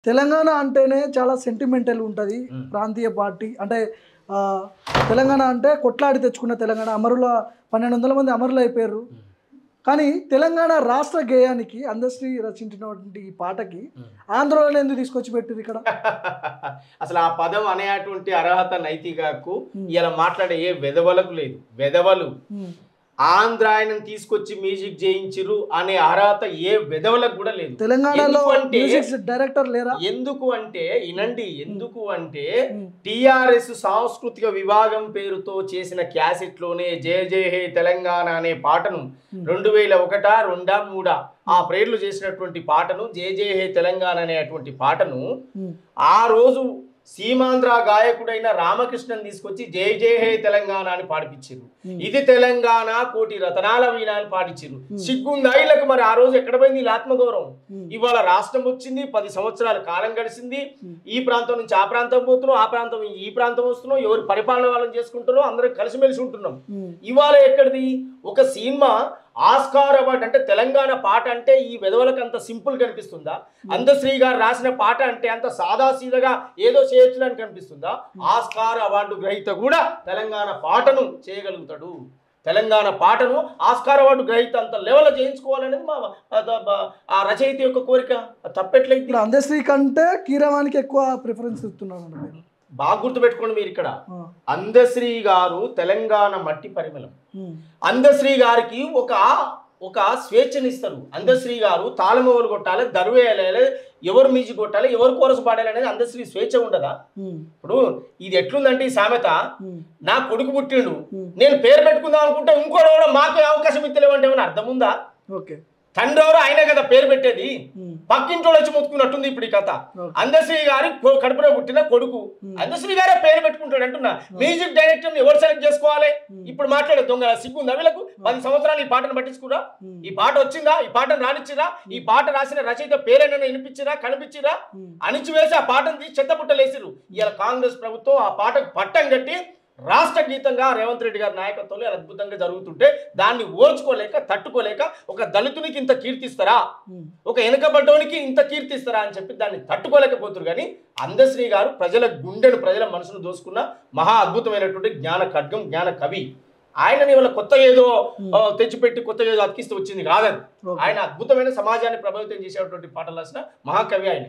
తెలంగాణ అంటేనే చాలా సెంటిమెంటల్ ఉంటుంది. హ్మ్. ప్రాంతీయ పార్టీ అంటే తెలంగాణ అంటే కొట్లాడి తెచ్చుకున్న తెలంగాణ అమరుల 1200 మంది అమరులు అయిపోయారు. హ్మ్. కానీ తెలంగాణ రాష్ట్ర గేయానికి అందశ్రీ రచించినటువంటి ఈ పాటకి హ్మ్. ఆంధ్రలో ఎందుకు తీసుకొచ్చి పెట్టిరు ఇక్కడ? అసలు ఆ పదం అనేటువంటి అర్హత నైతికకు హ్మ్. ఇలా మాట్లాడే ఏ వెధవలకు లేదు. వెధవలు హ్మ్. ఆంధ్ర ఆయనను తీసుకొచ్చి మ్యూజిక్ చేయించిరు అనే అర్హత ఏ వెధవలకు కూడా లేదు. తెలంగాణలో ఎందుకు అంటే మ్యూజిక్ డైరెక్టర్ లేరా? ఎందుకు అంటే వినండి, ఎందుకు అంటే హ్మ్. టిఆర్ఎస్ సాంస్కృతిక విభాగం పేరుతో చేసిన క్యాసెట్లోనే జయ జయ హే తెలంగాణ అనే పాటను 2001, 2, 3 ఆ ప్రేర్లు చేసినటువంటి పాటను జయ జయ హే తెలంగాణ అనేటువంటి పాటను హ్మ్. ఆ రోజు సీమాంధ్ర గాయకుడైన రామకృష్ణన్ తీసుకొచ్చి జై జై హే తెలంగాణ అని పాడిపించారు. ఇది తెలంగాణ కోటి రతనాల వీణ అని పాడించారు. సిగ్గుందా వీళ్ళకి? మరి ఆ రోజు ఎక్కడ పోయింది వీళ్ళ ఆత్మగౌరవం? ఇవాళ రాష్ట్రం వచ్చింది, 10 సంవత్సరాల కాలం గడిచింది. ఈ ప్రాంతం నుంచి ఆ ప్రాంతం పోతున్నాం, ఆ ప్రాంతం ఈ ప్రాంతం వస్తున్నాం, ఎవరు పరిపాలన వాళ్ళని చేసుకుంటున్నాం, అందరం కలిసిమెలిసి ఉంటున్నాం. ఇవాళ ఎక్కడిది? ఒక సినిమా ఆస్కార్ అవార్డు అంటే తెలంగాణ పాట అంటే ఈ వెధవలకు అంత సింపుల్ కనిపిస్తుందా? అందశ్రీ గారు రాసిన పాట అంటే అంత సాదాసీదగా ఏదో చేయొచ్చడానికి కనిపిస్తుందా? ఆస్కార్ అవార్డు గ్రహీత కూడా తెలంగాణ పాటను చేయగలుగుతాడు. తెలంగాణ పాటను ఆస్కార్ అవార్డు గ్రహీత అంత లెవెల్ చేయించుకోవాలనేది ఆ రచయిత యొక్క కోరిక. తప్పెట్లయితే ఇప్పుడు అందశ్రీ కంటే కీరవానికి ఎక్కువ ప్రిఫరెన్స్ ఇస్తున్నారు. బాగా గుర్తుపెట్టుకోండి మీరు ఇక్కడ. అందశ్రీ గారు తెలంగాణ మట్టి పరిమళం. అందశ్రీ గారికి ఒక స్వేచ్ఛనిస్తారు. అందశ్రీ గారు తాళమోలు కొట్టాలి, దర్వేయాలి, ఎవరు మ్యూజిక్ కొట్టాలి, ఎవరు కోరసు పాడాలి అనేది అందశ్రీ స్వేచ్ఛ ఉండదా? ఇప్పుడు ఇది ఎట్లుందంటే ఈ సామెత, నా కొడుకు పుట్టిండు, నేను పేరు పెట్టుకుందాం అనుకుంటే ఇంకోటి కూడా మాకే అవకాశం ఇస్తలేమంటే ఏమైనా అర్థం ఉందా? ఓకే, తండ్రి ఎవరు ఆయనే కదా పేరు పెట్టేది. పక్కింటోళ్ళు వచ్చి మొత్తుకున్నట్టుంది ఇప్పుడు ఈ కథ. అందశ్రీ గారి కడుపున పుట్టిన కొడుకు అందశ్రీ గారే పేరు పెట్టుకుంటాడు అంటున్నా. మ్యూజిక్ డైరెక్టర్ ఎవరు సెలెక్ట్ చేసుకోవాలి? ఇప్పుడు మాట్లాడే దొంగ సిగ్గుందా వీళ్ళకు? 10 సంవత్సరాలు ఈ పాటను పట్టించుకురా? ఈ పాట వచ్చిందా? ఈ పాటను రానిచ్చిరా? ఈ పాట రాసిన రచయిత పేరైనా వినిపించిరా, కనిపించిరా? అణిచివేసి ఆ పాటను తీసి చెత్తపుట్టలేసిరు. ఇలా కాంగ్రెస్ ప్రభుత్వం ఆ పాటకు పట్టం కట్టి రాష్ట్ర గీతంగా రేవంత్ రెడ్డి గారి నాయకత్వంలో అద్భుతంగా జరుగుతుంటే దాన్ని ఓర్చుకోలేక, తట్టుకోలేక ఒక దళితునికి ఇంత కీర్తిస్తారా, ఒక వెనుకబడ్డోనికి ఇంత కీర్తిస్తారా అని చెప్పి దాన్ని తట్టుకోలేకపోతున్నారు. కానీ అందశ్రీ గారు ప్రజల గుండెను, ప్రజల మనసును దోసుకున్న మహా అద్భుతమైనటువంటి జ్ఞాన ఖడ్గం, జ్ఞాన కవి. ఆయనని ఇవాళ కొత్త ఏదో తెచ్చిపెట్టి కొత్త ఏదో అతికిస్తూ వచ్చింది కాదని, ఆయన అద్భుతమైన సమాజాన్ని ప్రభావితం చేసేటువంటి పాటలు రాసిన మహాకవి ఆయన.